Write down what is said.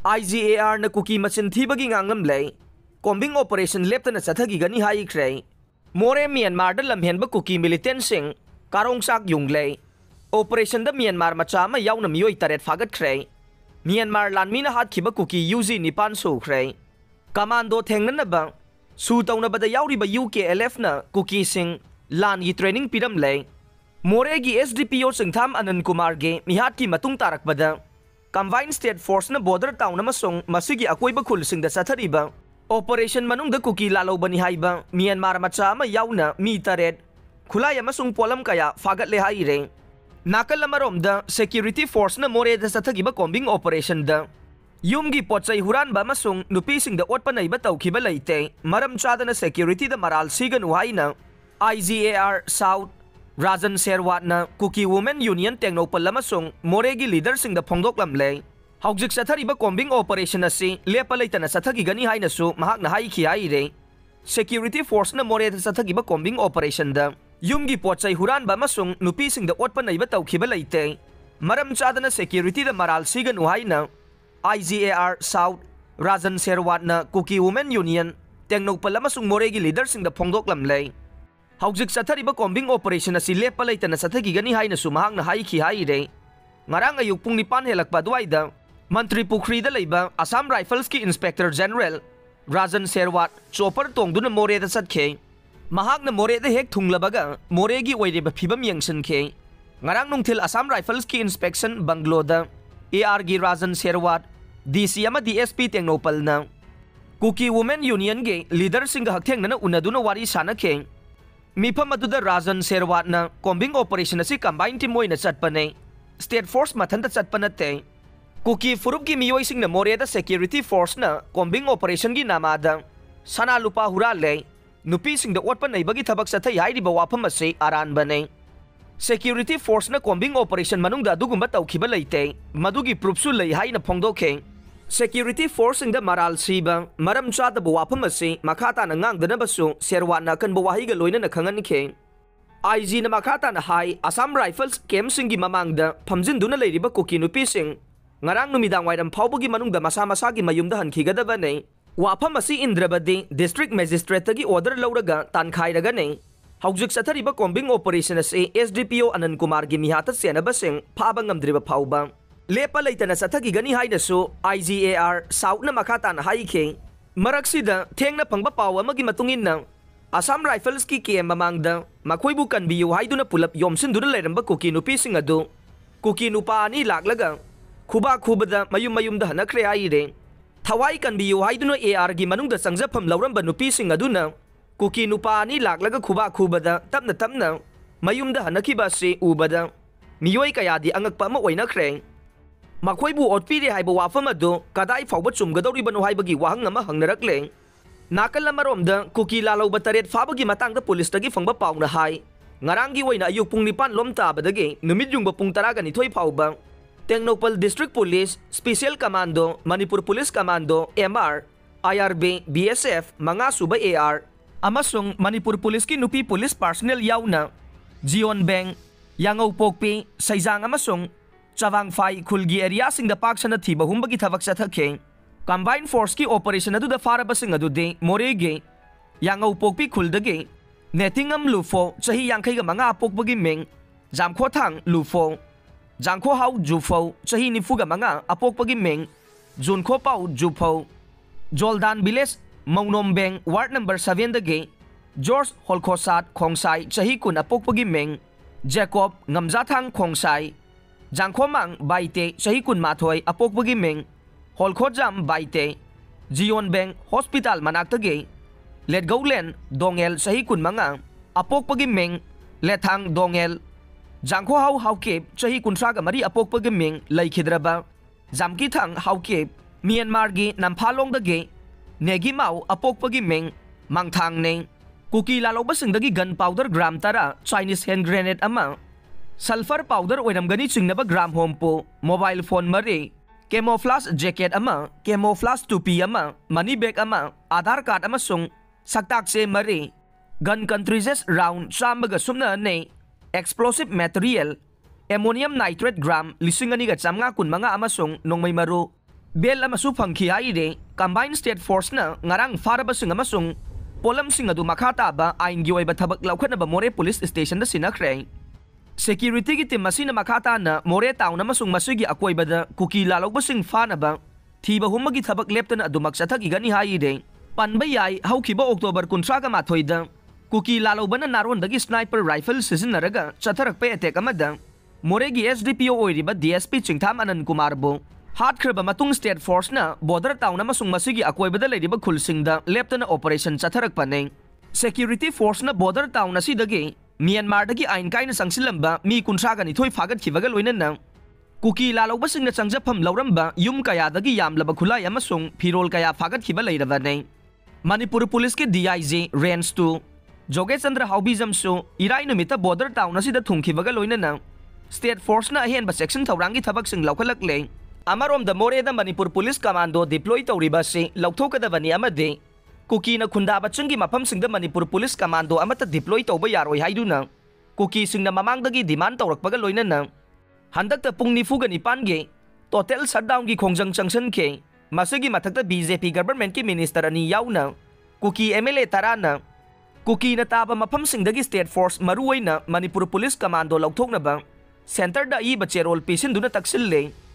IGAR na kuki machin thibagi ngangam lay combing operation leptana chathagi gani hai khrei more Myanmar da lamhen ba kuki militant sing karong sak yung lay operation da Myanmar macha ma yauna miyoi taret fagat khrei Myanmar lanmina hat khiba kuki UZ nipan so khrei commando thengna na ba su tawna ba da yauri ba UKLF na kuki sing lan gi training piram lay more gi SDPO singtham Anand Kumar ge mihat ki matung tarak bada Combined State Force na border town na masong masigi akoy ba khulsing da sathariba operation manung da kuki lalaw bani haiba Myanmar macha ma yauna mi taret khulaya masung polam kaya fagat le hai re nakal lamarom da security force na more da sathagi ba combing operation da yumgi pochai huran ba masung nupi sing da otpa nei ba tawki ba leite maram chada na security da maral sigan uhaina IGAR South Rajan Sherwat na Kuki Women Union Technopal lamasong Moregi leader sing da phongdok lamlay haujik sathari ba combing operation asi lepalaitan na sathagi gani hai na su mahak na hai khi ai re security force na more da sathagi ba combing operation da yumgi pochai huran ba masung nupi sing da otpa nei ba tawki ba leite maram chada na security da maral sigan uhai na IGAR South Rajan Sherwat na Kuki Women Union Technopal lamasong Moregi leader sing da phongdok lamlay haujik sathari ba combing operation asi lepalaitan na sathagi gani hai na sumahang na hai khi hai re ngarang ayuk pung nipan helak pa duai da mantri pukri da leiba Assam Rifles ki Inspector General Rajan Sherwat chopper tongduna more da satke mahak na more da hek thunglabaga more gi oire ba phibam yangsan ke ngarang nungthil Assam Rifles ki inspection banglo da AR gi Rajan Sherwat DC ama DSP Technopal na Kuki Women Union ge leader singa haktheng na unaduna wari sana ke Mifam aduda Rajan Sherwat na combing operation asi combined team moy na chatpane state force mathanda chatpanate Kuki furup gi miyoi sing na more da security force na combing operation gi namada sana lupa hurale nupi sing da otpa nei bagi thabak sathai hai ri ba wafam ase aran bane security force na combing operation manung da dugumba tawkhiba leite madugi proof su lei hai na phongdokhe security force in the maral siba maram cha da wafam ase makhata na ngang dana basu Sherwat na kan bawahi ga loina na khangan khe IG na makhata na hai Assam Rifles camp singi mamang da phamjin duna leiriba kuki nupi sing ngarang numidang wairam phawbugi manung da masa masa gi mayum da hanki ga da bane wafam asi Indrabadi district magistrate gi order lauraga tankhai raga ne haujik sathari ba combing operation ase SDPO Anand Kumar gi mihata sena basing phaba ngamdriba phawba lepa leitana sathagi gani hai na su IGAR South na makhata na hai khe maraksida thengna phangba paw amagi matungin na Assam Rifles ki kem mamang da makhoibu kanbiyu haiduna pulap yomsin duna leiramba kuki nupi sing adu kuki nupa ani laklaga khuba khubada mayum da hanakre ai re thawai kanbiyu haiduna AR gi manung da sangjapam lauramba nupi sing aduna kuki nupa ani laklaga khuba khubada tapna mayum da hanakiba se ubada miyoi kayadi angakpa ma oina khreng Makhoibu otpiri haiba wafam adu kadai fawba chumgadori banu haibagi wahang ama hangnarakle nakal lamarom da kuki lalaw bataret fabagi matang da police tagi fangba paw na hai ngarangi waina ayuk pung nipan lom tabadagi numid yung ba pung taraga ni thoy phawba Technopal District Police Special Commando Manipur Police Commando MR IRB BSF mga suba AR amasung Manipur Police ki nupi police personnel yauna Jion Beng Yangaw Pokpi Saizang amasung Chawang Phai khulgi area sing da pak sana thiba humbagi thabak sa thakhe combined force ki operation adu da faraba sing adu de morege yangaw pokpi khuldage netingam lufo chahi yangkhai ga manga apokbagi meng jamkho thang lufo jangkho hau jufo chahi nifu ga manga apokbagi meng junkho pau jufo Joldan Village Maunom Beng ward number 7 dage George Holkhosat Khongsai chahi kun apokbagi meng Jacob ngamjathang Khongsai Jangkhomang Baite chahi kun mathoi apokbagi meng Holkhojam Baite Jion Beng Hospital manaktage Letgaulen Dongel chahi kun manga apokbagi meng Lethang Dongel Jangkho hau haukep chahi kun thraga mari apokbagi meng laikhidraba Jamki thang haukep Myanmar gi Namphalong dage Negi mau apokbagi meng Mangthang ne Kuki lalaw basing dagi gunpowder gram tara Chinese hand grenade ama Sulfur powder oinam gani chingnaba gram hompo mobile phone mare camouflage jacket ama camouflage tupi ama money bag ama Aadhaar card ama sung saktak se mare gun cartridges round chambaga sumna ne explosive material ammonium nitrate gram lisingani ga chamnga kun manga ama sung nongmai maru Bel amasu phangkhi haire combined state force na ngarang farabasing amasung polamsing adu makata ba ain gi oiba thabak laukhatna ba More police station da sinakre. Security ki team masina makata na More town amasung masugi akoiba da kuki lalobasing fana ba thiba humagi thabak leptana adu maksathagi gani haire. Panba yai haukiba October 13 da kuki lalobana naron dagi sniper rifle sizinaraga chatharak pe attack amada More gi SDPO oiriba DSP Chingtham Anand Kumar bo Hatkraba matung state force na border town amasung masigi akoibada leiriba khulsingda leptana operation chatharak paneng. Security force na border town asidagi Myanmar dagi ain kaina sangsilamba mi kunsa gani thoi fagat khibaga loinana kuki lalobasing na changjapam lauramba yum kaya dagi yamlaba khulai amasung phirol kaya fagat khiba leirabane. Manipur police ke DIG range 2 Joge Chandra Haubijam su irai numita border town asida thungkhibaga loinana state force na ahen ba section thaurangi thabak sing laukalak le. Amarom da More da Manipur Police Commando deploy tawriba si lauthokadabani amade kuki na khundaba chungi mafam singda Manipur Police Commando amata deploy tawba yaroi haiduna kuki singna mamangdagi demand tawrakpaga loinana handakta pung 9 ge total shutdown gi khongjang changsan ke masagi mathakta BJP government ki minister ani yauna kuki MLA tarana kuki na taba mafam singdagi state force maruwaina Manipur Police Commando lauthokna ba center da i bacherol pisin duna taksille